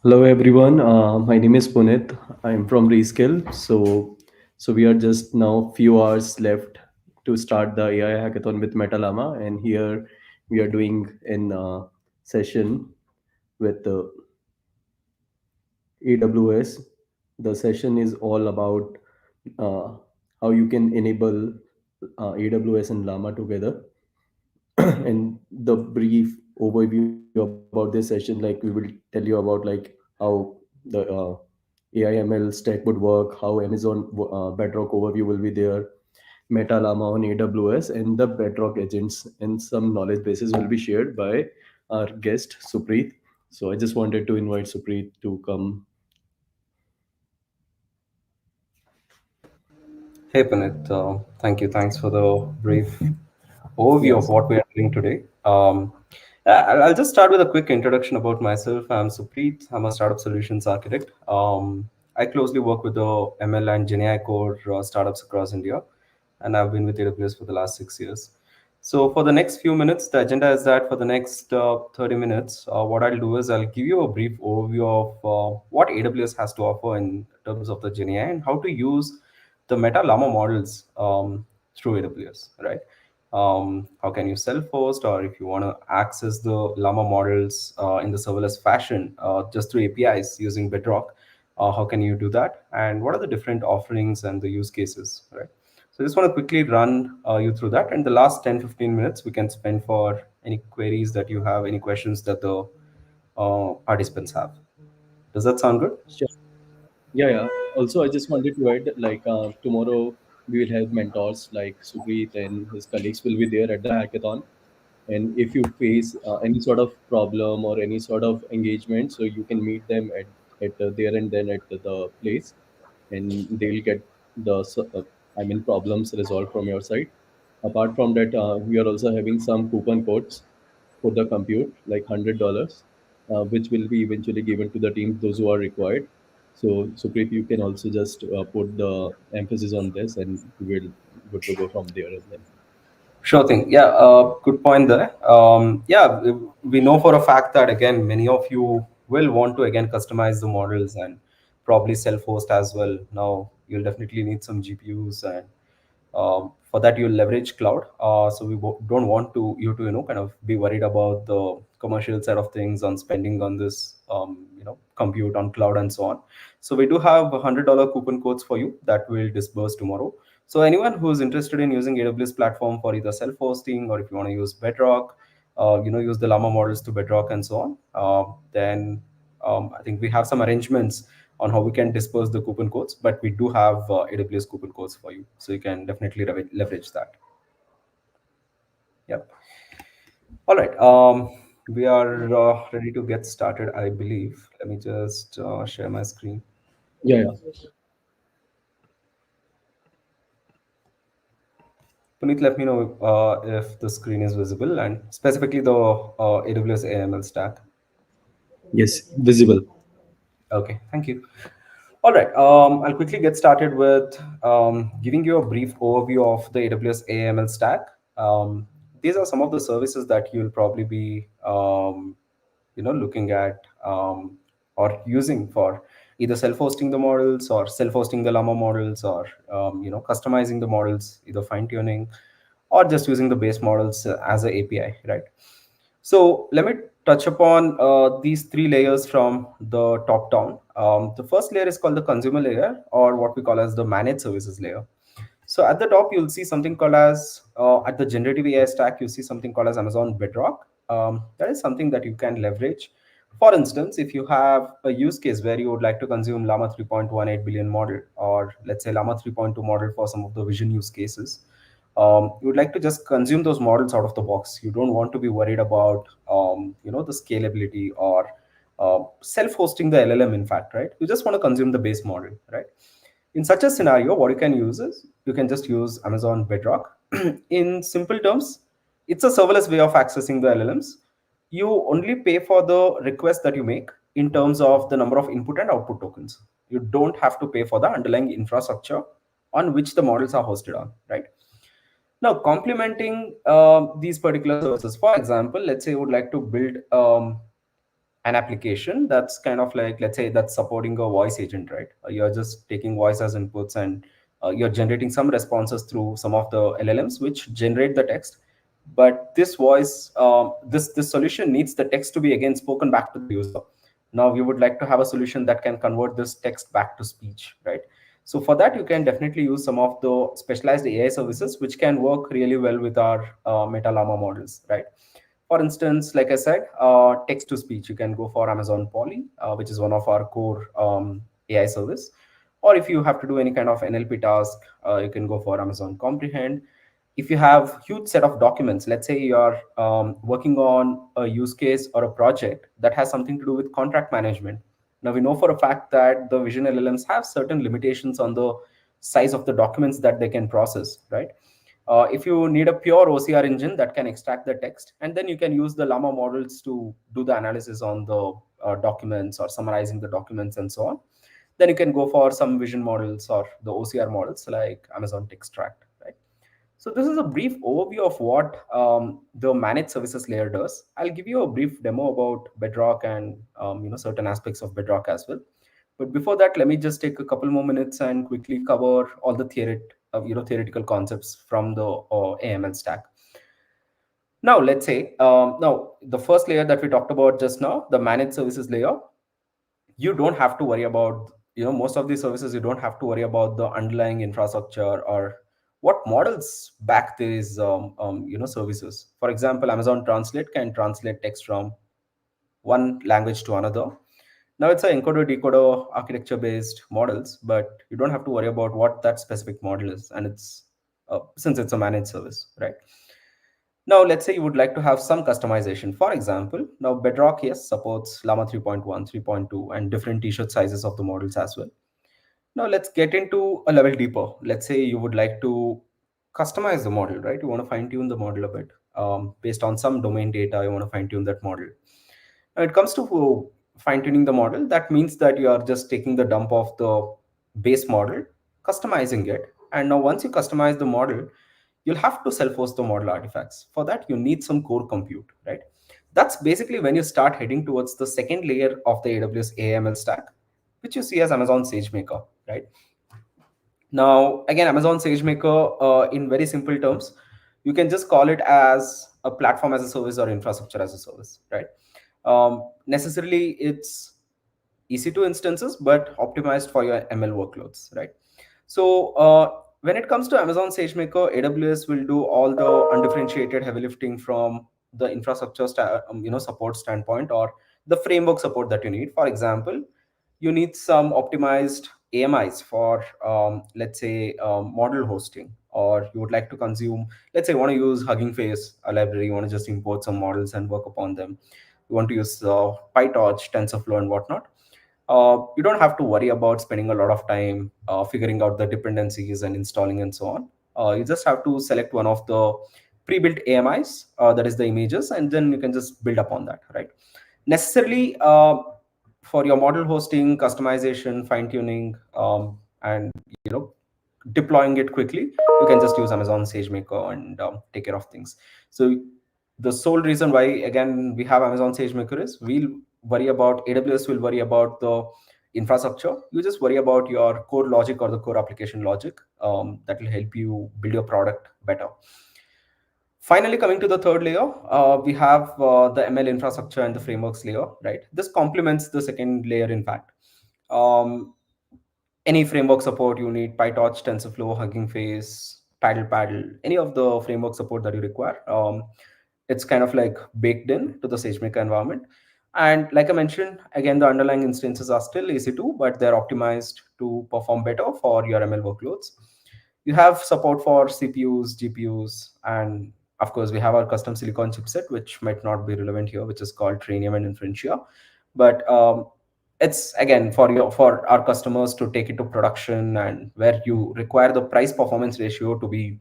Hello everyone. My name is Punit. I'm from Reskill. So we are just now few hours left to start the AI hackathon with Meta Llama, and here we are doing an session with AWS. The session is all about uh, how you can enable AWS and Llama together. And the brief overview about this session, like we will tell you about like how the AI/ML stack would work, how Amazon Bedrock overview will be there, Meta Llama on AWS, and the Bedrock agents and some knowledge bases will be shared by our guest Supreet. So I just wanted to invite Supreet to come. Hey Punit, thank you. Thanks for the brief overview of Yes. what we are doing today. I'll just start with a quick introduction about myself. I'm Supreet. I'm a startup solutions architect. I closely work with the ML and GenAI core startups across India, and I've been with AWS for the last 6 years. So for the next few minutes, the agenda is that for the next 30 minutes, what I'll do is I'll give you a brief overview of what AWS has to offer in terms of the GenAI and how to use the Meta Llama models through AWS, right? How can you self-host, or if you want to access the Llama models in the serverless fashion just through APIs using Bedrock, how can you do that? And what are the different offerings and the use cases, right? So I just want to quickly run you through that. And the last 10-15 minutes we can spend for any queries that you have, any questions that the participants have. Does that sound good? Sure. Yeah, yeah. Also, I just wanted to add, like tomorrow we will have mentors like Supreet and his colleagues will be there at the hackathon. And if you face any sort of problem or any sort of engagement, so you can meet them at there and then at the place, and they'll get I mean problems resolved from your side. Apart from that, we are also having some coupon codes for the compute, like $100, which will be eventually given to the teams those who are required. So Supreet, you can also just put the emphasis on this, and we will good to go from there. And then Sure thing. Yeah, good point there. Yeah, we know for a fact that again, many of you will want to again customize the models and probably self-host as well. Now, you'll definitely need some GPUs, and for that you'll leverage cloud. So we don't want to you to kind of be worried about the commercial side of things on spending on this compute on cloud and so on. So we do have $100 coupon codes for you that will disburse tomorrow. So anyone who's interested in using AWS platform for either self-hosting, or if you want to use Bedrock, use the Llama models to Bedrock and so on, then I think we have some arrangements on how we can disperse the coupon codes, but we do have AWS coupon codes for you, so you can definitely leverage that. Yep. All right. We are ready to get started, I believe. Let me just share my screen. yeah, yeah. Puneet, let me know if the screen is visible and specifically the AWS AML stack. Yes, visible. Okay, thank you. All right, I'll quickly get started with giving you a brief overview of the AWS AML stack. These are some of the services that you'll probably be, looking at or using for either self-hosting the models or self-hosting the Llama models, or customizing the models, either fine-tuning or just using the base models as a API, right? So let me touch upon these three layers from the top down. The first layer is called the consumer layer, or what we call as the managed services layer. So at the top, you'll see something called as, at the generative AI stack, you see something called as Amazon Bedrock. That is something that you can leverage. For instance, if you have a use case where you would like to consume Llama 3.18 billion model, or let's say Llama 3.2 model for some of the vision use cases, you would like to just consume those models out of the box. You don't want to be worried about the scalability or self-hosting the LLM, in fact, right? You just want to consume the base model, right? In such a scenario, what you can use is you can just use Amazon Bedrock. In simple terms, it's a serverless way of accessing the LLMs. You only pay for the request that you make in terms of the number of input and output tokens. You don't have to pay for the underlying infrastructure on which the models are hosted on, right? Now, complementing these particular services, for example, let's say you would like to build an application that's kind of like, let's say, that's supporting a voice agent, right? You're just taking voice as inputs, and you're generating some responses through some of the LLMs which generate the text. But this voice, this solution needs the text to be again spoken back to the user. Now we would like to have a solution that can convert this text back to speech, right? So for that, you can definitely use some of the specialized AI services which can work really well with our Meta Llama models, right? For instance, like I said, text to speech, you can go for Amazon Poly, which is one of our core AI service. Or if you have to do any kind of NLP task, you can go for Amazon Comprehend. If you have huge set of documents, let's say you're working on a use case or a project that has something to do with contract management. Now we know for a fact that the vision LLMs have certain limitations on the size of the documents that they can process, right? If you need a pure OCR engine that can extract the text, and then you can use the Llama models to do the analysis on the documents or summarizing the documents and so on, then you can go for some vision models or the OCR models like Amazon Textract, right? So this is a brief overview of what the managed services layer does. I'll give you a brief demo about Bedrock and certain aspects of Bedrock as well. But before that, let me just take a couple more minutes and quickly cover all the theoretical concepts from the AML stack. Now, let's say now the first layer that we talked about just now, the managed services layer, you don't have to worry about, most of these services, you don't have to worry about the underlying infrastructure or what models back these services. For example, Amazon Translate can translate text from one language to another. Now it's a encoder decoder architecture based models, but you don't have to worry about what that specific model is, and it's since it's a managed service, right? Now, let's say you would like to have some customization. For example, now Bedrock, yes, supports Llama 3.1, 3.2, and different t-shirt sizes of the models as well. Now, let's get into a level deeper. Let's say you would like to customize the model, right? You want to fine tune the model a bit based on some domain data. You want to fine tune that model. When it comes to fine tuning the model, that means that you are just taking the dump of the base model, customizing it. And now, once you customize the model, you'll have to self-host the model artifacts. For that, you need some core compute, right? That's basically when you start heading towards the second layer of the AWS AML stack, which you see as Amazon SageMaker, right? Now, again, Amazon SageMaker, in very simple terms, you can just call it as a platform as a service or infrastructure as a service, right? Necessarily, it's EC2 instances, but optimized for your ML workloads, right? So when it comes to Amazon SageMaker, AWS will do all the undifferentiated heavy lifting from the infrastructure support standpoint or the framework support that you need. For example, you need some optimized AMIs for let's say model hosting, or you would like to consume, let's say you want to use Hugging Face, a library, you want to just import some models and work upon them. You want to use PyTorch, TensorFlow, and whatnot. You don't have to worry about spending a lot of time figuring out the dependencies and installing and so on. You just have to select one of the pre-built AMIs, that is the images, and then you can just build upon that, right? Necessarily for your model hosting, customization, fine tuning, and deploying it quickly, you can just use Amazon SageMaker and take care of things. So the sole reason why again we have Amazon SageMaker is we'll worry about, AWS will worry about the infrastructure. You just worry about your core logic or the core application logic that will help you build your product better. Finally, coming to the third layer, we have the ML infrastructure and the frameworks layer, right? This complements the second layer, in fact. Um, any framework support you need, PyTorch, TensorFlow, Hugging Face, Paddle, any of the framework support that you require. It's kind of like baked in to the SageMaker environment. And like I mentioned, again, the underlying instances are still EC2, but they're optimized to perform better for your ML workloads. You have support for CPUs, GPUs, and of course, we have our custom silicon chipset, which might not be relevant here, which is called Trainium and Inferentia. But it's again for our customers to take it to production, and where you require the price performance ratio to be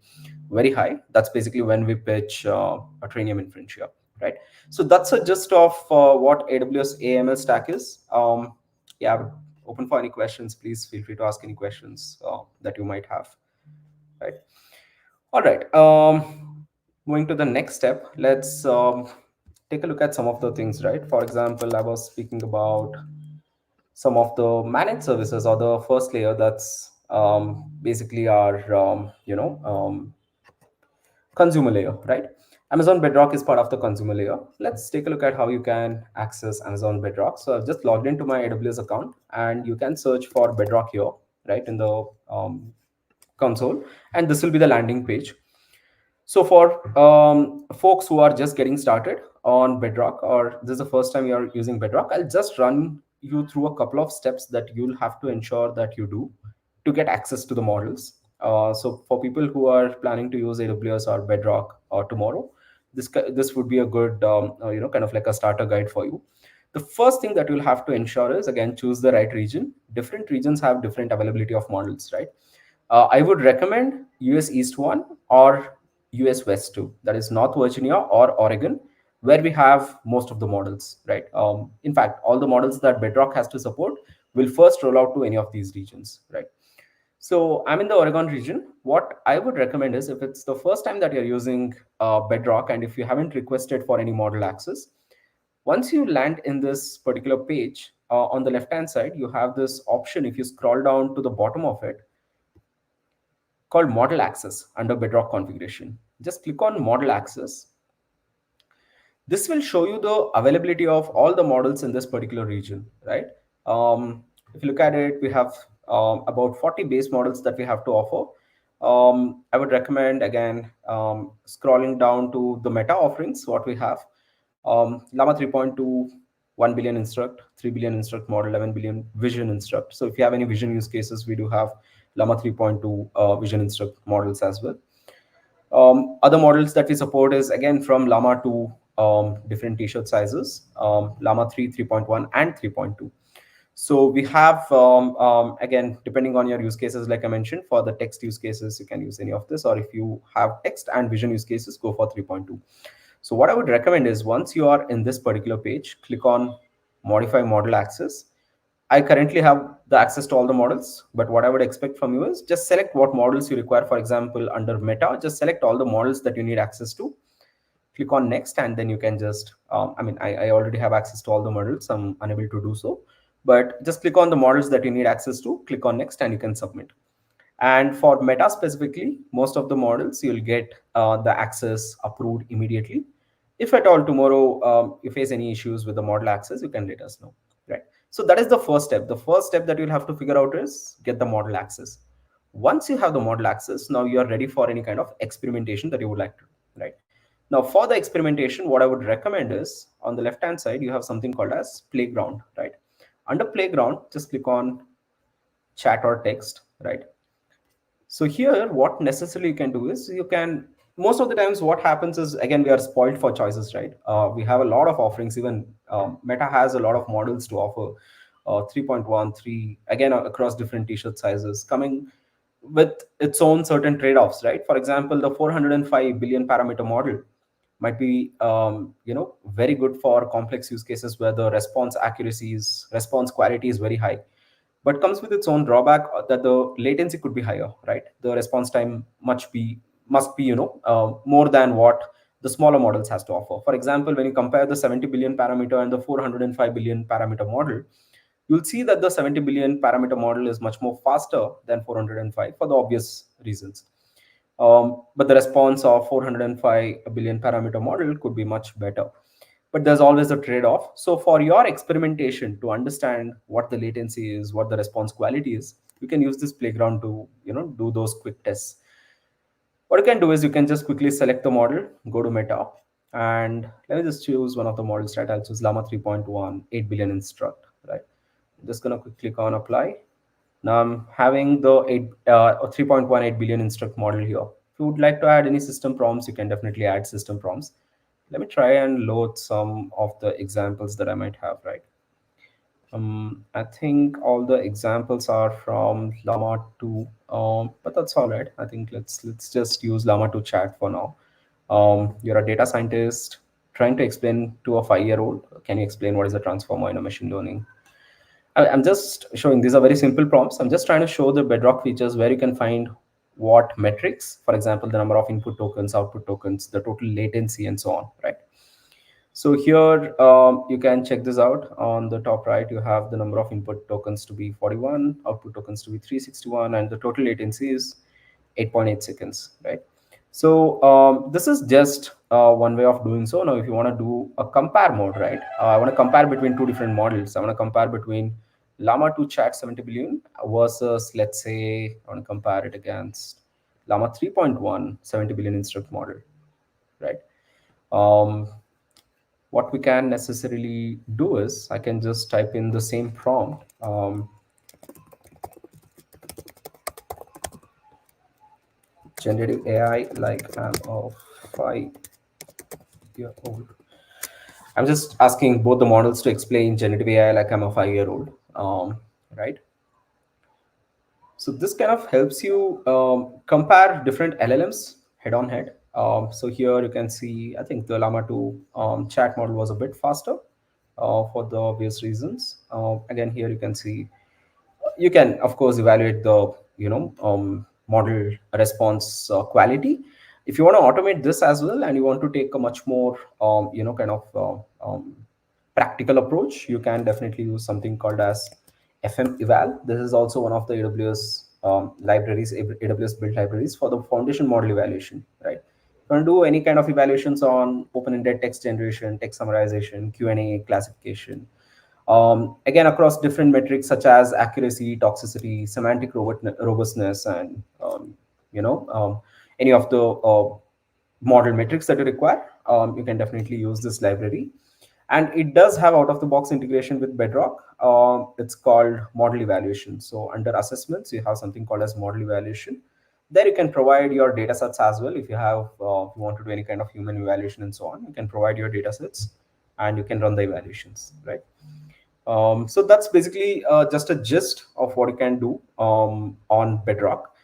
very high. That's basically when we pitch a Trainium Inferentia, right? So that's a gist of what AWS AML stack is. Yeah, I would open for any questions. Please feel free to ask any questions that you might have, right? All right. Moving to the next step, let's take a look at some of the things, right? For example, I was speaking about some of the managed services or the first layer. That's basically our consumer layer, right? Amazon Bedrock is part of the consumer layer. Let's take a look at how you can access Amazon Bedrock. So I've just logged into my AWS account, and you can search for Bedrock here, right, in the console, and this will be the landing page. So for folks who are just getting started on Bedrock, or this is the first time you're using Bedrock, I'll just run you through a couple of steps that you'll have to ensure that you do to get access to the models. So for people who are planning to use AWS or Bedrock or tomorrow, this would be a good kind of like a starter guide for you. The first thing that you'll have to ensure is, again, choose the right region. Different regions have different availability of models, right? I would recommend US East 1 or US West 2, that is North Virginia or Oregon, where we have most of the models, right? In fact, all the models that Bedrock has to support will first roll out to any of these regions, right? So I'm in the Oregon region. What I would recommend is, if it's the first time that you're using Bedrock, and if you haven't requested for any model access, once you land in this particular page, on the left hand side, you have this option. If you scroll down to the bottom of it, called model access under Bedrock configuration. Just click on model access. This will show you the availability of all the models in this particular region, right? If you look at it, we have about 40 base models that we have to offer. I would recommend, again, scrolling down to the meta offerings, what we have. Llama 3.2, 1 billion instruct, 3 billion instruct model, 11 billion vision instruct. So if you have any vision use cases, we do have Llama 3.2 vision instruct models as well. Other models that we support is, again, from Llama to different t-shirt sizes, Llama 3, 3.1, and 3.2. So we have, again, depending on your use cases, like I mentioned, for the text use cases, you can use any of this, or if you have text and vision use cases, go for 3.2. So what I would recommend is, once you are in this particular page, click on modify model access. I currently have the access to all the models, but what I would expect from you is just select what models you require. For example, under Meta, just select all the models that you need access to. Click on next, and then you can just, I already have access to all the models. I'm unable to do so, but just click on the models that you need access to, click on next, and you can submit. And for Meta specifically, most of the models you'll get the access approved immediately. If at all tomorrow you face any issues with the model access, you can let us know, right? So that is the first step. The first step that you'll have to figure out is get the model access. Once you have the model access, now you are ready for any kind of experimentation that you would like to do, right? Now, for the experimentation, what I would recommend is, on the left hand side, you have something called as playground, right? Under playground, just click on chat or text, right? So here, what necessarily you can do is, you can, most of the times what happens is, again, we are spoiled for choices, right? We have a lot of offerings. Even Meta has a lot of models to offer, 3.1, 3, again, across different t-shirt sizes, coming with its own certain trade-offs, right? For example, the 405 billion parameter model might be very good for complex use cases where the response quality is very high, but comes with its own drawback, that the latency could be higher, right? The response time must be more than what the smaller models has to offer. For example, when you compare the 70 billion parameter and the 405 billion parameter model, you'll see that the 70 billion parameter model is much more faster than 405 for the obvious reasons. But the response of 405 billion parameter model could be much better. But there's always a trade-off. So for your experimentation, to understand what the latency is, what the response quality is, you can use this playground to do those quick tests. What you can do is, you can just quickly select the model, go to Meta, and let me just choose one of the models, right? I'll choose Llama 3.1, 8 billion instruct, right? I'm just gonna quick click on apply. Now I'm having the 3.18 billion instruct model here. If you would like to add any system prompts, you can definitely add system prompts. Let me try and load some of the examples that I might have, right? I think all the examples are from Llama 2, but that's all right. I think let's just use Llama 2 chat for now. You're a data scientist trying to explain to a 5-year-old. Can you explain what is a transformer in a machine learning? I'm just showing, these are very simple prompts. I'm just trying to show the Bedrock features where you can find what metrics, for example, the number of input tokens, output tokens, the total latency, and so on, right? So here you can check this out. On the top right, you have the number of input tokens to be 41, output tokens to be 361, and the total latency is 8.8 seconds, right? So this is just one way of doing so. Now, if you want to do a compare mode, right? I want to compare between two different models. I want to compare between Llama 2 Chat 70 billion versus, let's say, I want to compare it against Llama 3.1 70 billion instruct model, right? Um, what we can necessarily do is I can just type in the same prompt, generative AI like I'm a 5-year old. I'm just asking both the models to explain generative AI like I'm a 5-year old, right? So this kind of helps you compare different LLMs head on head. So here you can see, I think the Llama 2 chat model was a bit faster for the obvious reasons. Again, here you can see, you can of course evaluate the model response quality. If you want to automate this as well and you want to take a much more kind of practical approach, you can definitely use something called as FM eval. This is also one of the AWS libraries, AWS built libraries for the foundation model evaluation, right? You can do any kind of evaluations on open-ended text generation, text summarization, Q&A, classification, again across different metrics such as accuracy, toxicity, semantic robustness, and any of the model metrics that you require. You can definitely use this library, and it does have out of the box integration with Bedrock. It's called model evaluation. So under assessments you have something called as model evaluation. There you can provide your data sets as well. If you have if you want to do any kind of human evaluation and so on, you can provide your data sets and you can run the evaluations, right? So that's basically just a gist of what you can do on Bedrock.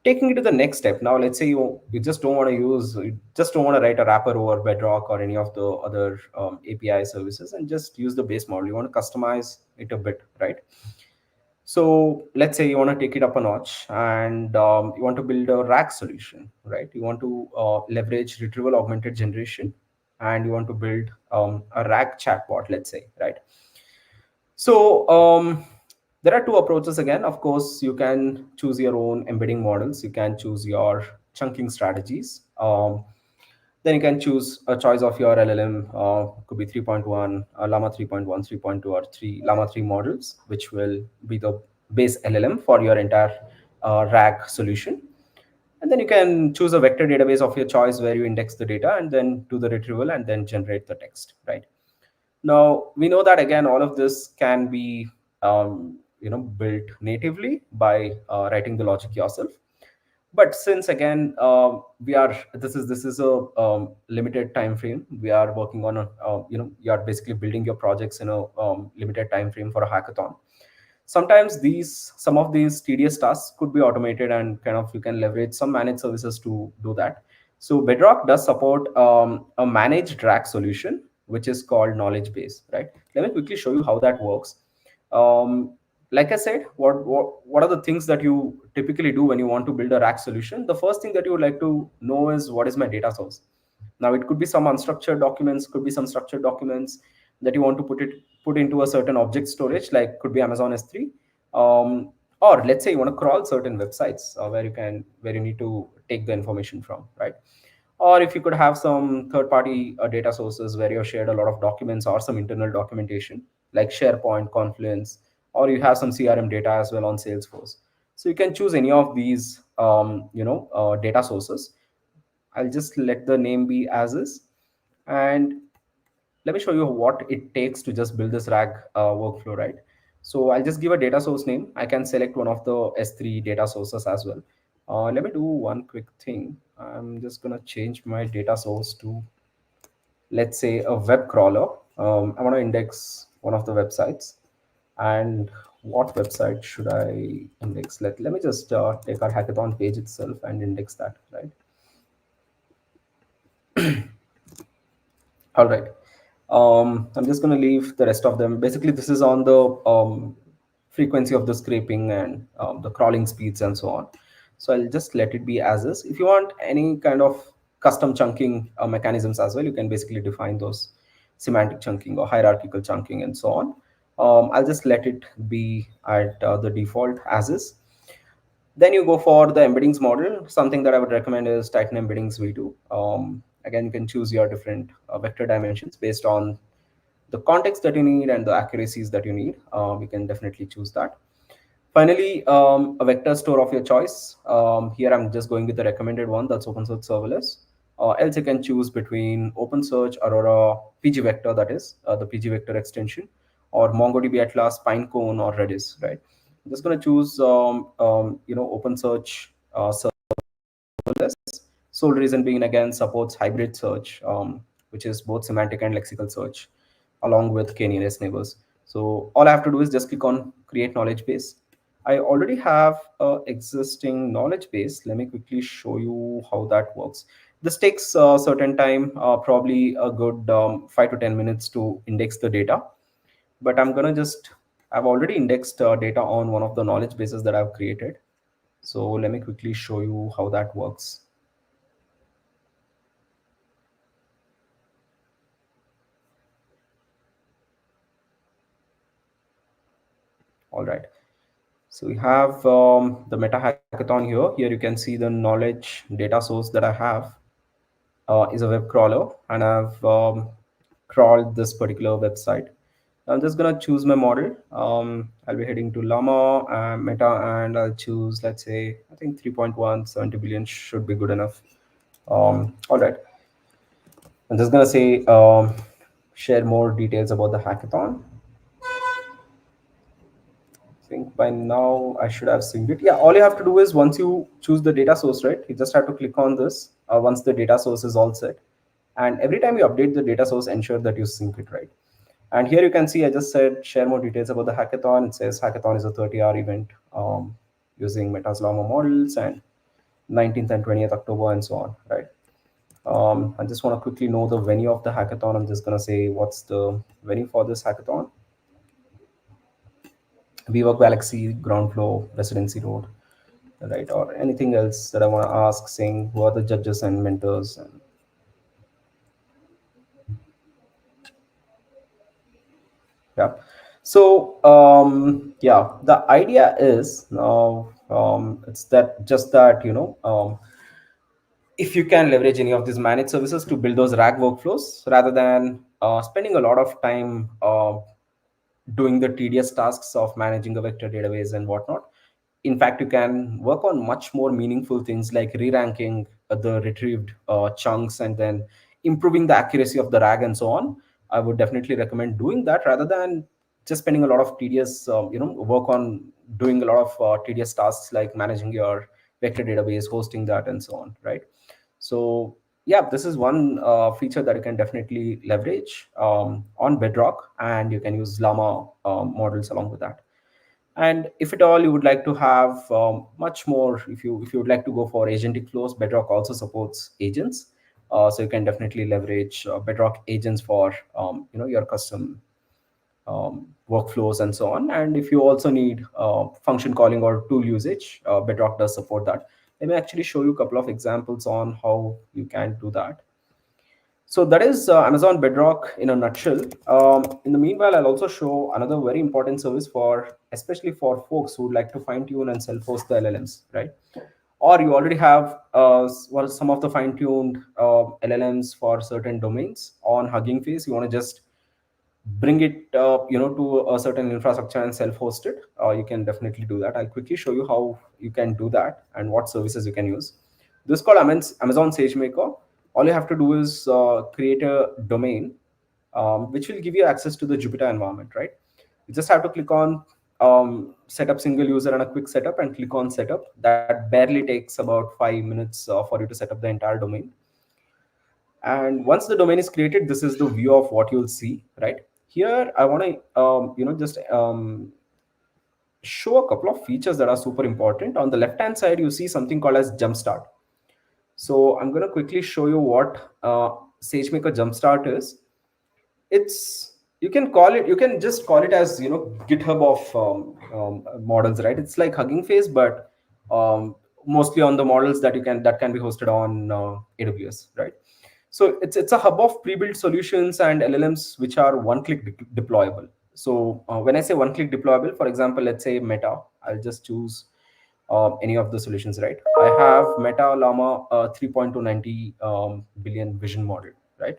Taking it to the next step. Now, let's say you just don't want to you just don't want to write a wrapper over Bedrock or any of the other API services, and just use the base model. You want to customize it a bit, right? So let's say you want to take it up a notch and you want to build a RAG solution, right? You want to leverage retrieval augmented generation, and you want to build a RAG chatbot, let's say, right? So there are two approaches again. Of course, you can choose your own embedding models. You can choose your chunking strategies. Then you can choose a choice of your LLM. Could be 3.1, Llama 3.1, 3.2, or 3 Llama 3 models, which will be the base LLM for your entire RAG solution. And then you can choose a vector database of your choice where you index the data and then do the retrieval and then generate the text, right? Now we know that again, all of this can be built natively by writing the logic yourself. But since again we are this is a limited time frame, we are working on a you are basically building your projects in a limited time frame for a hackathon. Sometimes some of these tedious tasks could be automated, and kind of you can leverage some managed services to do that. So Bedrock does support a managed rack solution, which is called knowledge base, right? Let me quickly show you how that works. um, like I said, what are the things that you typically do when you want to build a rack solution? The first thing that you would like to know is, what is my data source? Now it could be some unstructured documents, could be some structured documents that you want to put into a certain object storage, like could be Amazon S3. Or let's say you want to crawl certain websites where you need to take the information from, right? Or if you could have some third party data sources where you have shared a lot of documents or some internal documentation like SharePoint, Confluence, or you have some CRM data as well on Salesforce. So you can choose any of these data sources. I'll just let the name be as is. And let me show you what it takes to just build this RAG workflow, right? So I'll just give a data source name. I can select one of the S3 data sources as well. Let me do one quick thing. I'm just going to change my data source to, let's say, a web crawler. I want to index one of the websites. And what website should I index? Let me just take our hackathon page itself and index that, right? All right. I'm just going to leave the rest of them. Basically, this is on the frequency of the scraping and the crawling speeds and so on. So I'll just let it be as is. If you want any kind of custom chunking mechanisms as well, you can basically define those. semantic chunking or hierarchical chunking and so on. I'll just let it be at the default as is. Then you go for the embeddings model. Something that I would recommend is Titan Embeddings V2. Again, you can choose your different vector dimensions based on the context that you need and the accuracies that you need. You can definitely choose that. Finally, a vector store of your choice. Here I'm just going with the recommended one, that's OpenSearch serverless. Else you can choose between OpenSearch, Aurora, PG Vector, that is the PG Vector extension, or MongoDB Atlas, Pinecone, or Redis. Right. I'm just going to choose OpenSearch serverless. Sole reason being, again, supports hybrid search, which is both semantic and lexical search, along with k-nearest neighbors. So all I have to do is just click on create knowledge base. I already have a existing knowledge base. Let me quickly show you how that works. This takes a certain time, probably a good 5 to 10 minutes to index the data. But I've already indexed data on one of the knowledge bases that I've created. So let me quickly show you how that works. All right. So we have the Meta Hackathon here. Here you can see the knowledge data source that I have is a web crawler, and I've crawled this particular website. I'm just gonna choose my model. I'll be heading to Llama and Meta, and I'll choose, let's say, I think 3.1, 70 billion should be good enough. All right. I'm just gonna say share more details about the hackathon. Think by now I should have synced it. Yeah, all you have to do is once you choose the data source, right? You just have to click on this once the data source is all set. And every time you update the data source, ensure that you sync it right. And here you can see I just said share more details about the hackathon. It says hackathon is a 30-hour event using Meta's Llama models and 19th and 20th October and so on, right? I just want to quickly know the venue of the hackathon. I'm just going to say what's the venue for this hackathon. WeWork Galaxy, ground floor, Residency Road, right? Or anything else that I want to ask, saying who are the judges and mentors. And yeah. So yeah, the idea is now it's that just that if you can leverage any of these managed services to build those RAG workflows rather than spending a lot of time doing the tedious tasks of managing a vector database and whatnot. In fact, you can work on much more meaningful things like re-ranking the retrieved chunks and then improving the accuracy of the RAG and so on. I would definitely recommend doing that rather than just spending a lot of tedious, work on doing a lot of tedious tasks like managing your vector database, hosting that, and so on, right? So yeah, this is one feature that you can definitely leverage on Bedrock, and you can use Llama models along with that. And if at all you would like to have much more, if you would like to go for agentic flows, Bedrock also supports agents. So you can definitely leverage Bedrock agents for your custom workflows and so on. And if you also need function calling or tool usage, Bedrock does support that. Let me actually show you a couple of examples on how you can do that. So that is Amazon Bedrock in a nutshell. In the meanwhile, I'll also show another very important service for, especially for folks who would like to fine tune and self host the LLMs, right? Or you already have some of the fine tuned LLMs for certain domains on Hugging Face. You want to just bring it to a certain infrastructure and self-host it. You can definitely do that. I'll quickly show you how you can do that and what services you can use. This is called Amazon SageMaker. All you have to do is create a domain which will give you access to the Jupyter environment, right? You just have to click on set up single user and a quick setup and click on setup. That barely takes about 5 minutes for you to set up the entire domain. And once the domain is created, this is the view of what you'll see, right? Here I want to just show a couple of features that are super important. On the left hand side you see something called as jumpstart. So I'm going to quickly show you what SageMaker jumpstart is. It's, you can just call it as GitHub of models, right? It's like Hugging Face, but mostly on the models that can be hosted on AWS, right? So it's a hub of pre-built solutions and LLMs which are one-click deployable. So when I say one-click deployable, for example, let's say Meta, I'll just choose any of the solutions, right? I have Meta Llama 3.290 billion vision model, right?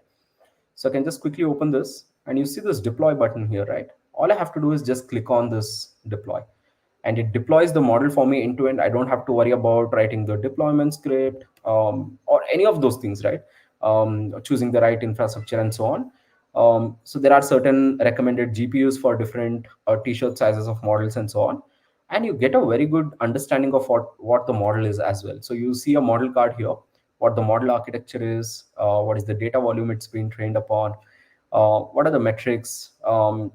So I can just quickly open this and you see this deploy button here, right? All I have to do is just click on this deploy and it deploys the model for me end to end. I don't have to worry about writing the deployment script or any of those things, right? Choosing the right infrastructure and so on. So there are certain recommended GPUs for different t-shirt sizes of models and so on. And you get a very good understanding of what the model is as well. So you see a model card here, what the model architecture is, what is the data volume it's been trained upon, what are the metrics, of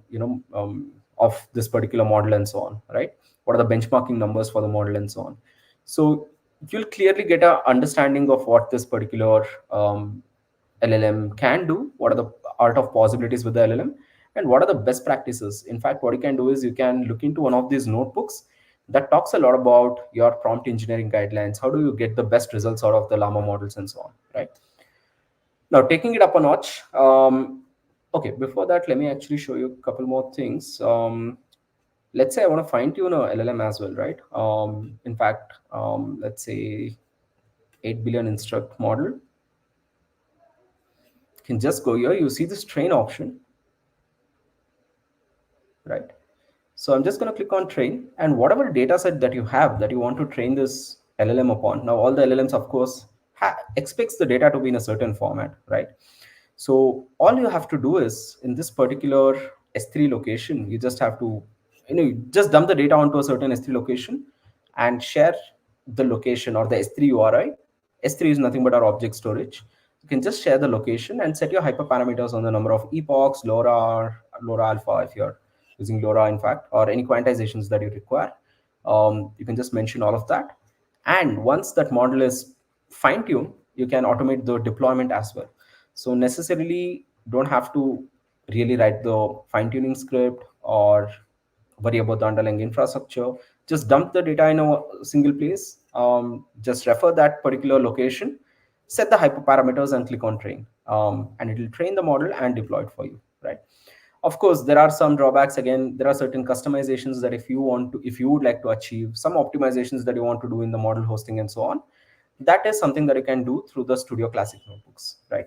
this particular model and so on, right? What are the benchmarking numbers for the model and so on. So you'll clearly get a understanding of what this particular LLM can do, what are the art of possibilities with the LLM, and what are the best practices. In fact, what you can do is you can look into one of these notebooks that talks a lot about your prompt engineering guidelines. How do you get the best results out of the Llama models and so on, right? Now, taking it up a notch. Okay, before that, let me actually show you a couple more things. Let's say I want to fine tune a LLM as well, right? In fact, let's say 8 billion instruct model. You can just go here. You see this train option, right? So I'm just going to click on train, and whatever data set that you have that you want to train this LLM upon. Now, all the LLMs, of course, expects the data to be in a certain format, right? So all you have to do is in this particular S3 location, you just have to, you just dump the data onto a certain S3 location and share the location or the S3 URI. S3 is nothing but our object storage. You can just share the location and set your hyperparameters on the number of epochs, LoRa, LoRa alpha if you're using LoRa, in fact, or any quantizations that you require. You can just mention all of that. And once that model is fine-tuned, you can automate the deployment as well. So necessarily don't have to really write the fine-tuning script or worry about the underlying infrastructure. Just dump the data in a single place. Just refer that particular location, set the hyperparameters and click on train. And it will train the model and deploy it for you, right? Of course, there are some drawbacks. Again, there are certain customizations that if you would like to achieve some optimizations that you want to do in the model hosting and so on, that is something that you can do through the Studio Classic notebooks, right?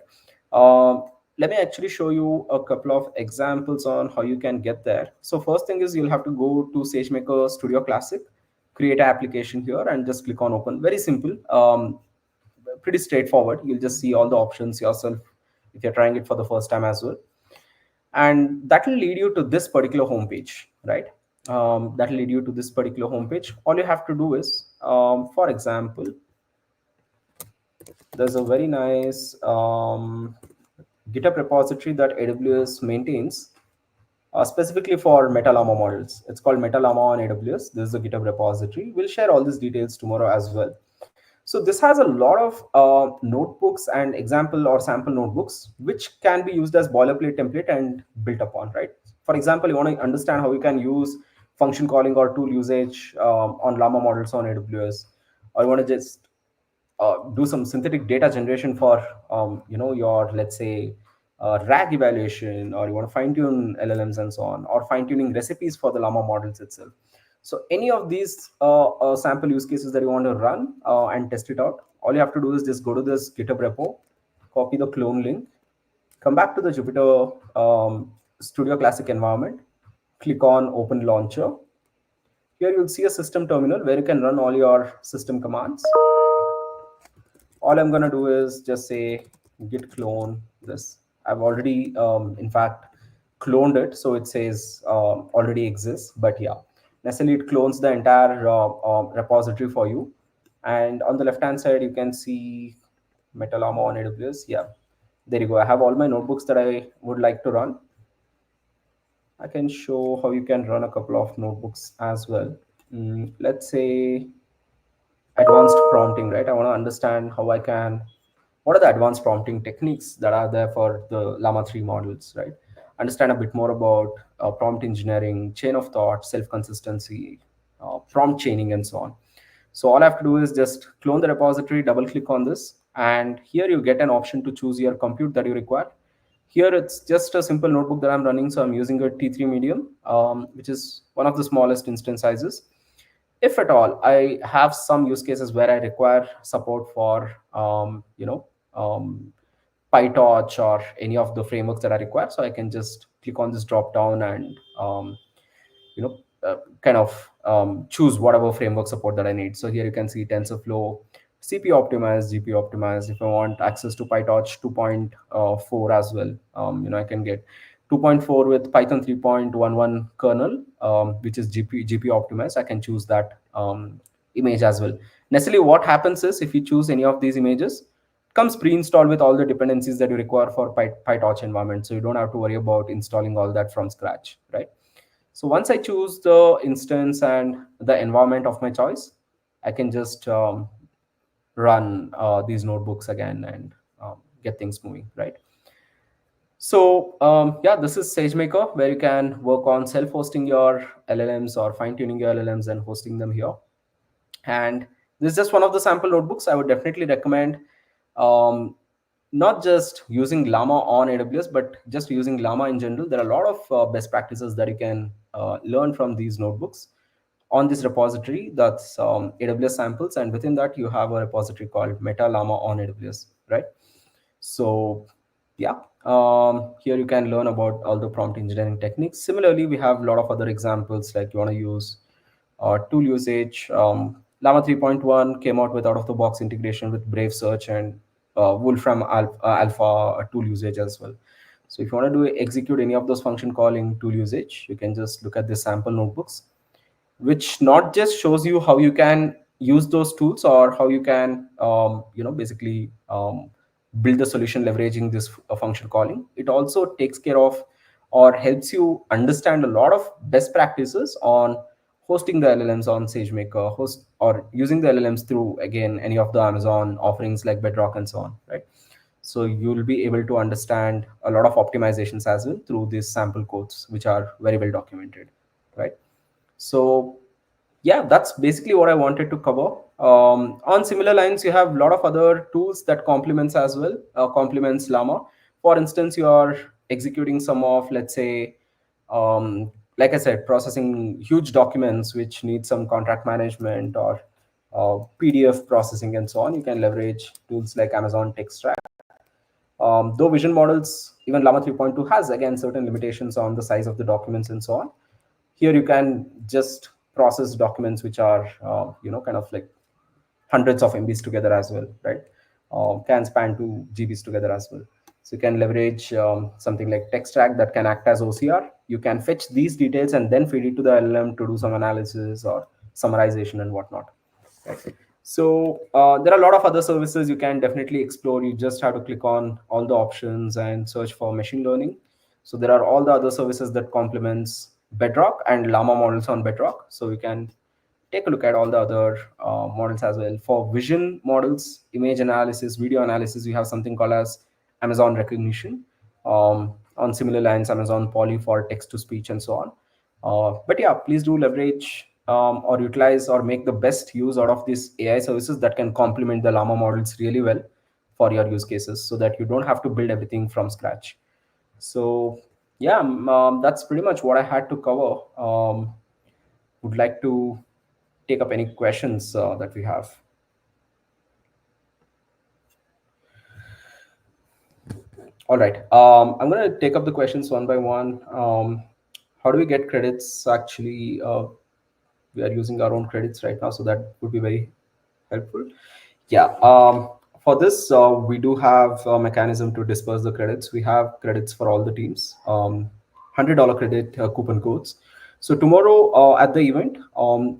Um, Let me actually show you a couple of examples on how you can get there. So first thing is you'll have to go to SageMaker Studio Classic, create an application here, and just click on open. Very simple, pretty straightforward. You'll just see all the options yourself if you're trying it for the first time as well, and that will lead you to this particular homepage, right? That will lead you to this particular homepage. All you have to do is, for example, there's a very nice GitHub repository that AWS maintains specifically for Meta Llama models. It's called Meta Llama on AWS. This is the GitHub repository. We'll share all these details tomorrow as well. So this has a lot of notebooks and example or sample notebooks, which can be used as boilerplate template and built upon, right? For example, you want to understand how you can use function calling or tool usage on Llama models on AWS, or you want to just do some synthetic data generation for your, let's say, RAG evaluation, or you want to fine tune LLMs and so on, or fine tuning recipes for the Llama models itself. So any of these sample use cases that you want to run and test it out, all you have to do is just go to this GitHub repo, copy the clone link, come back to the Jupyter Studio Classic environment, click on Open Launcher. Here you'll see a system terminal where you can run all your system commands. All I'm going to do is just say git clone this. I've already, in fact, cloned it. So it says already exists. But yeah, necessarily it clones the entire repository for you. And on the left-hand side, you can see Meta Llama on AWS. Yeah, there you go. I have all my notebooks that I would like to run. I can show how you can run a couple of notebooks as well. Let's say advanced prompting, right? I want to understand how I can, what are the advanced prompting techniques that are there for the Llama 3 models, right? Understand a bit more about prompt engineering, chain of thought, self-consistency, prompt chaining, and so on. So all I have to do is just clone the repository, double click on this, And here you get an option to choose your compute that you require. Here it's just a simple notebook that I'm running, so I'm using a T3 medium, which is one of the smallest instance sizes. If at all I have some use cases where I require support for um, PyTorch or any of the frameworks that I require, so I can just click on this drop down and you know kind of choose whatever framework support that I need. So here you can see TensorFlow, CPU optimized, GPU optimized. If I want access to PyTorch 2.4 as well, I can get 2.4 with Python 3.11 kernel, which is GPU optimized. I can choose that image as well. Necessarily, what happens is if you choose any of these images, it comes pre-installed with all the dependencies that you require for PyTorch environment. So you don't have to worry about installing all that from scratch, right? So once I choose the instance and the environment of my choice, I can just run these notebooks again and get things moving, right? So yeah, this is SageMaker, where you can work on self-hosting your LLMs or fine-tuning your LLMs and hosting them here. And this is just one of the sample notebooks. I would definitely recommend um, not just using Llama on AWS, but just using Llama in general. There are a lot of best practices that you can learn from these notebooks on this repository. That's AWS samples, and within that you have a repository called Meta Llama on AWS, right? So yeah, here you can learn about all the prompt engineering techniques. Similarly, we have a lot of other examples, like you want to use tool usage. Llama 3.1 came out with out of the box integration with Brave Search and Wolfram Alpha tool usage as well. So if you want to do execute any of those function calling tool usage, you can just look at the sample notebooks, which not just shows you how you can use those tools or how you can basically build the solution leveraging this function calling. It also takes care of or helps you understand a lot of best practices on hosting the LLMs on SageMaker, host or using the LLMs through again any of the Amazon offerings like Bedrock and so on, right? So you'll be able to understand a lot of optimizations as well through these sample codes, which are very well documented, right? So yeah, that's basically what I wanted to cover. On similar lines, you have a lot of other tools that complements as well, complements Llama. For instance, you are executing some of, let's say, like I said, processing huge documents which need some contract management or PDF processing and so on. You can leverage tools like Amazon Textract. Though vision models, even Llama 3.2 has again certain limitations on the size of the documents and so on. Here you can just process documents which are kind of like hundreds of MBs together as well, right? Can span to GBs together as well. So you can leverage something like Textract that can act as OCR. You can fetch these details and then feed it to the LLM to do some analysis or summarization and whatnot. Right. So there are a lot of other services you can definitely explore. You just have to click on all the options and search for machine learning. So there are all the other services that complements Bedrock and Llama models on Bedrock. So you can take a look at all the other models as well. For vision models, image analysis, video analysis, you have something called as Amazon recognition. On similar lines, Amazon Poly for text to speech and so on. But yeah, please do leverage or utilize or make the best use out of these AI services that can complement the Llama models really well for your use cases, so that you don't have to build everything from scratch. So yeah, that's pretty much what I had to cover. Would like to take up any questions that we have. All right. I'm going to take up the questions one by one. How do we get credits? Actually, we are using our own credits right now, so that would be very helpful. Yeah. For this, we do have a mechanism to disperse the credits. We have credits for all the teams. $100 credit coupon codes. So tomorrow at the event,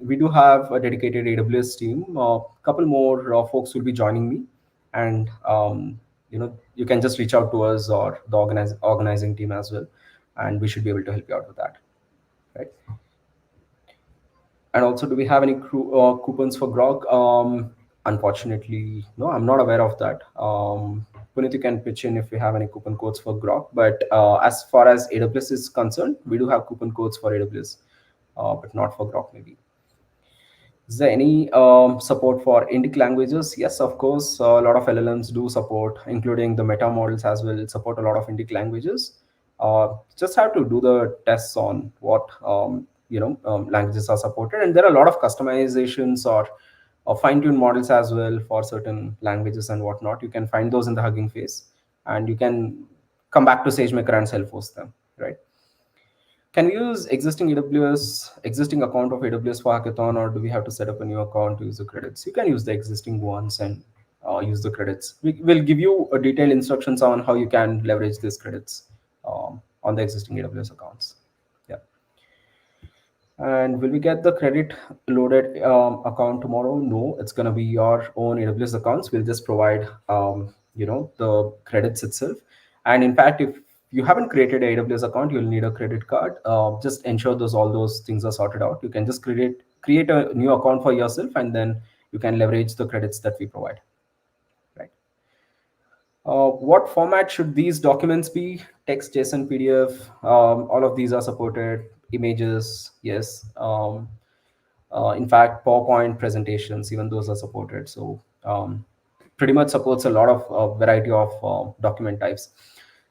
we do have a dedicated AWS team. A couple more folks will be joining me, and you can just reach out to us or the organizing team as well, and we should be able to help you out with that, right? And also, do we have any coupons for Grok? Unfortunately, no, I'm not aware of that. Puneet, you can pitch in if we have any coupon codes for Grok. But as far as AWS is concerned, we do have coupon codes for AWS, but not for Grok maybe. Is there any support for Indic languages? Yes, of course. A lot of LLMs do support, including the meta models as well, support a lot of Indic languages. Just have to do the tests on what languages are supported, and there are a lot of customizations or fine-tuned models as well for certain languages and whatnot. You can find those in the Hugging Face, and you can come back to SageMaker and self-host them, right? Can we use existing account of AWS for Hackathon, or do we have to set up a new account to use the credits? You can use the existing ones and use the credits. We will give you a detailed instructions on how you can leverage these credits on the existing AWS accounts. Yeah. And will we get the credit loaded account tomorrow? No, it's going to be your own AWS accounts. We'll just provide, the credits itself. And in fact, if you haven't created a AWS account, you'll need a credit card. Just ensure all those things are sorted out. You can just create a new account for yourself, and then you can leverage the credits that we provide. Right. What format should these documents be? Text, JSON, PDF. All of these are supported. Images, yes. In fact, PowerPoint presentations, even those are supported. So pretty much supports a lot of variety of document types.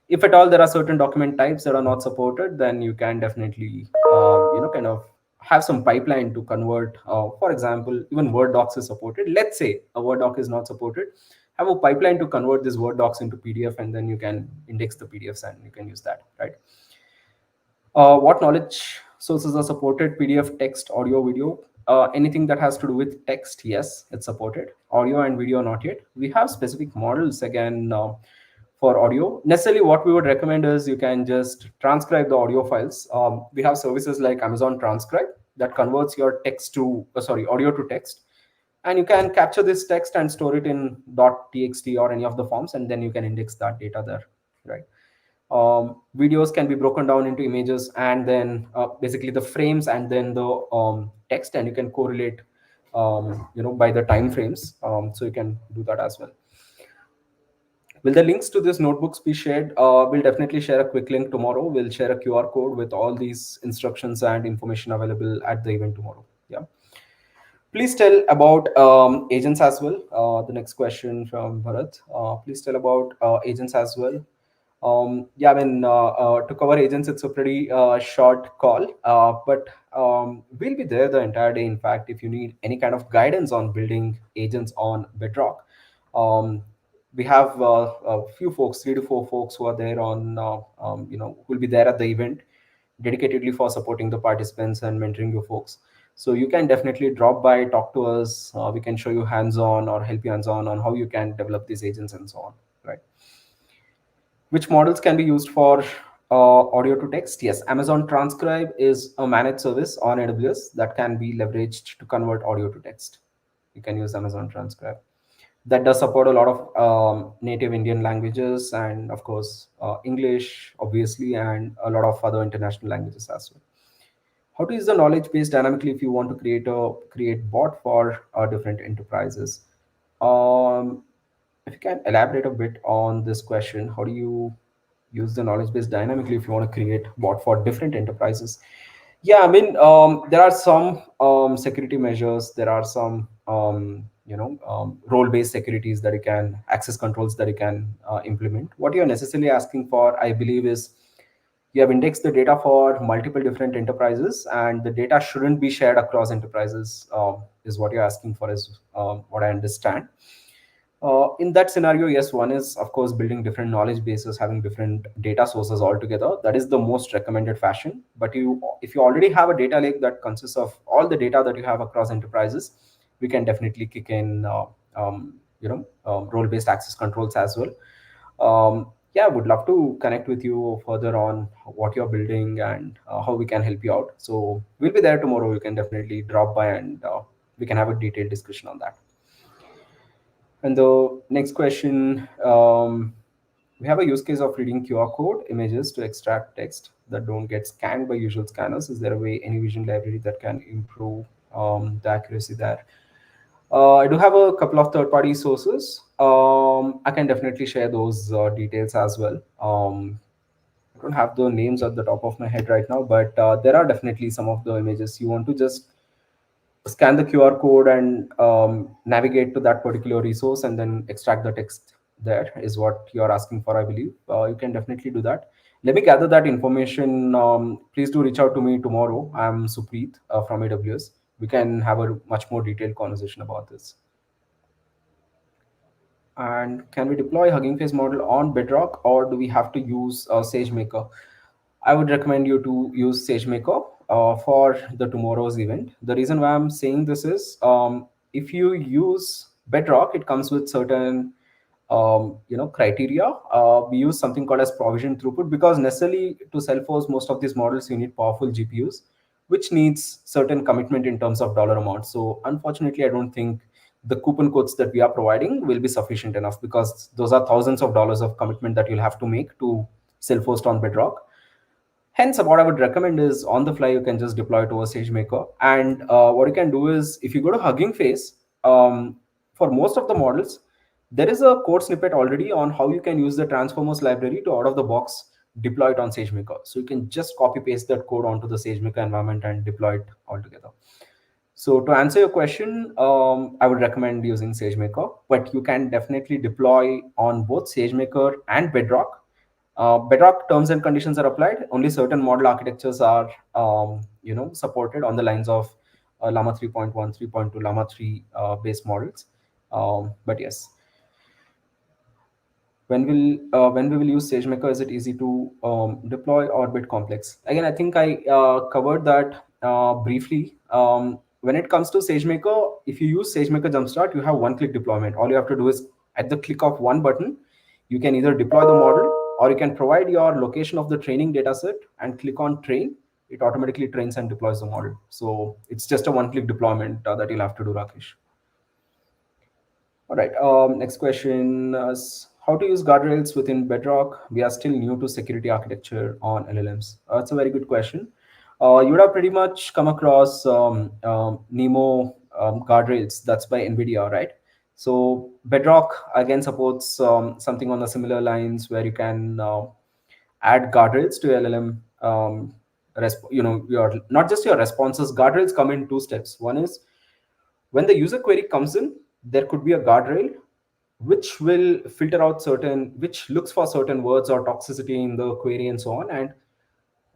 If at all there are certain document types that are not supported, then you can definitely kind of have some pipeline to convert. For example, even Word docs is supported. Let's say a Word doc is not supported, have a pipeline to convert this Word docs into PDF, and then you can index the PDFs and you can use that, right? What knowledge sources are supported? PDF, text, audio, video. Anything that has to do with text, yes, it's supported. Audio and video, not yet. We have specific models again for audio. Necessarily, what we would recommend is you can just transcribe the audio files. We have services like Amazon Transcribe that converts your audio to text, and you can capture this text and store it in .txt or any of the forms, and then you can index that data there, right? Videos can be broken down into images and then basically the frames and then the text, and you can correlate by the time frames, so you can do that as well. Will the links to these notebooks be shared? We'll definitely share a quick link tomorrow. We'll share a QR code with all these instructions and information available at the event tomorrow. Yeah. Please tell about agents as well. The next question from Bharat. Please tell about agents as well. Yeah, I mean, to cover agents, it's a pretty short call, but we'll be there the entire day. In fact, if you need any kind of guidance on building agents on Bedrock, um, we have a few folks, 3 to 4 folks who are there who'll be there at the event dedicatedly for supporting the participants and mentoring you folks. So you can definitely drop by, talk to us. We can show you hands-on or help you hands-on on how you can develop these agents and so on, right? Which models can be used for audio to text? Yes, Amazon Transcribe is a managed service on AWS that can be leveraged to convert audio to text. You can use Amazon Transcribe. That does support a lot of native Indian languages and, of course, English, obviously, and a lot of other international languages as well. How to use the knowledge base dynamically if you want to create bot for different enterprises? Um, if you can elaborate a bit on this question, how do you use the knowledge base dynamically if you want to create bot for different enterprises? Yeah, I mean, there are some security measures. There are some role-based securities that you can access controls that you can implement. What you're necessarily asking for, I believe, is you have indexed the data for multiple different enterprises, and the data shouldn't be shared across enterprises. Is what you're asking for, is what I understand. In that scenario, yes, one is, of course, building different knowledge bases, having different data sources all together. That is the most recommended fashion. But if you already have a data lake that consists of all the data that you have across enterprises, we can definitely kick in role-based access controls as well. Yeah, I would love to connect with you further on what you're building and how we can help you out. So we'll be there tomorrow. You can definitely drop by, and we can have a detailed discussion on that. And the next question, we have a use case of reading QR code images to extract text that don't get scanned by usual scanners. Is there a way, any vision library that can improve the accuracy there? I do have a couple of third-party sources. I can definitely share those details as well. I don't have the names at the top of my head right now, but there are definitely some of the images you want to just scan the QR code and navigate to that particular resource and then extract the text. There is what you're asking for, I believe. You can definitely do that. Let me gather that information. Please do reach out to me tomorrow. I'm Supreet from AWS. We can have a much more detailed conversation about this. And can we deploy Hugging Face model on Bedrock, or do we have to use SageMaker? I would recommend you to use SageMaker for the tomorrow's event. The reason why I'm saying this is, if you use Bedrock, it comes with certain criteria. We use something called as provision throughput, because necessarily to self-host most of these models, you need powerful GPUs, which needs certain commitment in terms of dollar amount. So unfortunately, I don't think the coupon codes that we are providing will be sufficient enough, because those are thousands of dollars of commitment that you'll have to make to self-host on Bedrock. Hence, what I would recommend is on the fly, you can just deploy to a SageMaker. And what you can do is, if you go to Hugging Face, for most of the models, there is a code snippet already on how you can use the Transformers library to out of the box deploy it on SageMaker. So you can just copy paste that code onto the SageMaker environment and deploy it altogether. So to answer your question, I would recommend using SageMaker, but you can definitely deploy on both SageMaker and Bedrock. Bedrock terms and conditions are applied. Only certain model architectures are, supported on the lines of Llama 3.1, 3.2, Llama 3 base models. But yes, when we will use SageMaker, is it easy to deploy or a bit complex? Again, I think I covered that briefly. When it comes to SageMaker, if you use SageMaker Jumpstart, you have one-click deployment. All you have to do is, at the click of one button, you can either deploy the model, or you can provide your location of the training dataset and click on train. It automatically trains and deploys the model. So it's just a one-click deployment that you'll have to do, Rakesh. All right. Next question is how to use guardrails within Bedrock. We are still new to security architecture on LLMs. That's a very good question. You would have pretty much come across Nemo guardrails. That's by NVIDIA, right? So Bedrock again supports something on the similar lines, where you can add guardrails to LLM. Your not just your responses. Guardrails come in two steps. One is, when the user query comes in, there could be a guardrail which will filter out certain, which looks for certain words or toxicity in the query and so on, and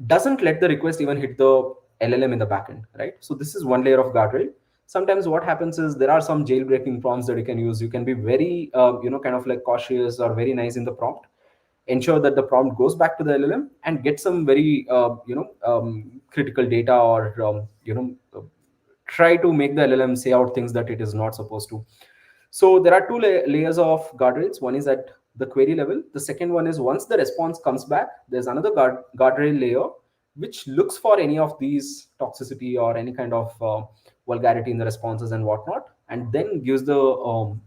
doesn't let the request even hit the LLM in the backend, right? So this is one layer of guardrail. Sometimes what happens is, there are some jailbreaking prompts that you can use. You can be very, kind of like cautious or very nice in the prompt. Ensure that the prompt goes back to the LLM and get some very, critical data, or try to make the LLM say out things that it is not supposed to. So there are two layers of guardrails. One is at the query level. The second one is, once the response comes back, there's another guardrail layer which looks for any of these toxicity or any kind of vulgarity in the responses and whatnot, and then gives the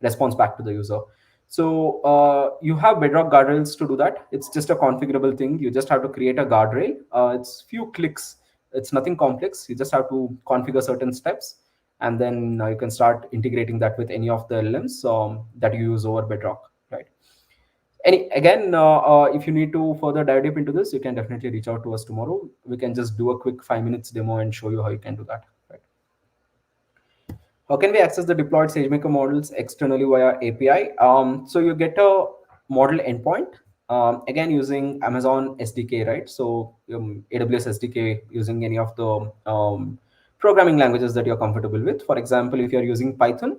response back to the user. So you have Bedrock guardrails to do that. It's just a configurable thing. You just have to create a guardrail. It's few clicks. It's nothing complex. You just have to configure certain steps, and then you can start integrating that with any of the LLMs that you use over Bedrock, right? If you need to further dive deep into this, you can definitely reach out to us tomorrow. We can just do a quick 5 minutes demo and show you how you can do that, right? How can we access the deployed SageMaker models externally via API? So you get a model endpoint, again using Amazon SDK, right? So AWS SDK, using any of the programming languages that you're comfortable with. For example, if you're using Python,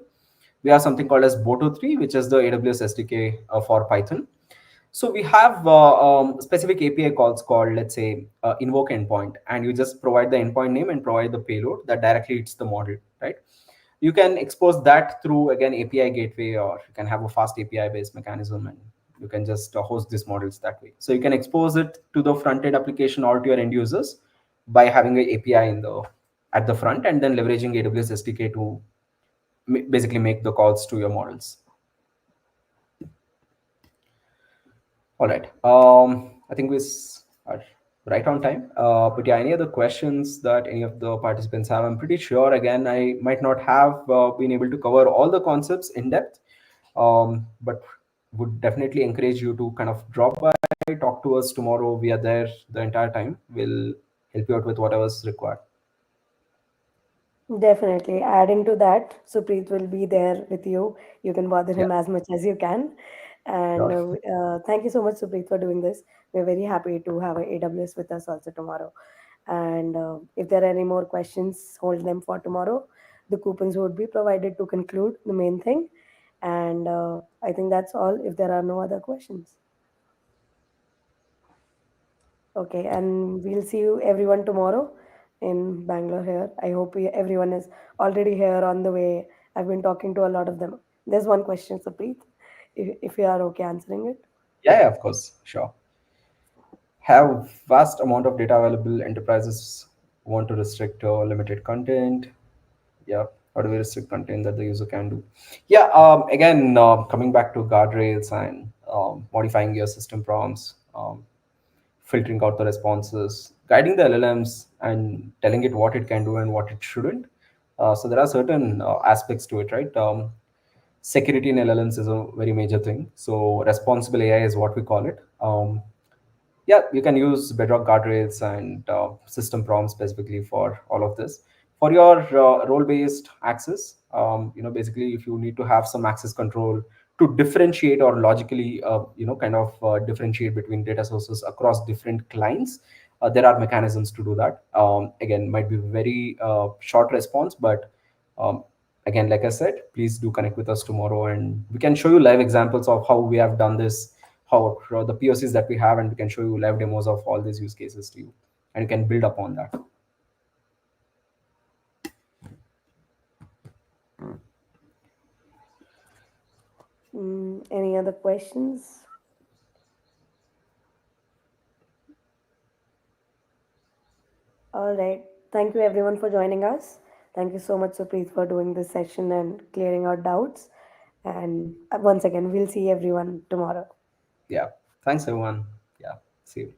we have something called as Boto3, which is the AWS SDK for Python. So we have specific API calls called, let's say, invoke endpoint, and you just provide the endpoint name and provide the payload that directly hits the model, right? You can expose that through, again, API gateway, or you can have a fast API based mechanism, and you can just host these models that way. So you can expose it to the front end application or to your end users by having an API in the at the front, and then leveraging AWS SDK to basically make the calls to your models. All right. I think we are right on time. But yeah, any other questions that any of the participants have? I'm pretty sure, again, I might not have been able to cover all the concepts in depth, but would definitely encourage you to kind of drop by, talk to us tomorrow. We are there the entire time. We'll help you out with whatever's required. Definitely. Adding to that, Supreet will be there with you. You can bother Yeah, him as much as you can. And sure. thank you so much, Supreet, for doing this. We're very happy to have a AWS with us also tomorrow. And if there are any more questions, hold them for tomorrow. The coupons would be provided to conclude the main thing. And I think that's all if there are no other questions. Okay, and we'll see you everyone tomorrow in Bangalore here. I hope everyone is already here on the way. I've been talking to a lot of them. There's one question, Sapreet, if you are okay answering it. Yeah, yeah, of course, sure. Have vast amount of data available. Enterprises want to restrict limited content. Yeah, how do we restrict content that the user can do? Yeah, again, coming back to guardrails and modifying your system prompts, filtering out the responses, guiding the LLMs, and telling it what it can do and what it shouldn't. So there are certain aspects to it, right? Security in LLMs is a very major thing. So responsible AI is what we call it. Yeah, you can use Bedrock guardrails and system prompts specifically for all of this. For your role-based access, basically, if you need to have some access control to differentiate or logically, kind of differentiate between data sources across different clients, there are mechanisms to do that. Again, might be very short response, but um, again, like I said, please do connect with us tomorrow, and we can show you live examples of how we have done this, how the POCs that we have, and we can show you live demos of all these use cases to you, and you can build upon that. Any other questions? All right. Thank you everyone for joining us. Thank you so much, Supreet, for doing this session and clearing our doubts. And once again, we'll see everyone tomorrow. Yeah. Thanks, everyone. Yeah. See you.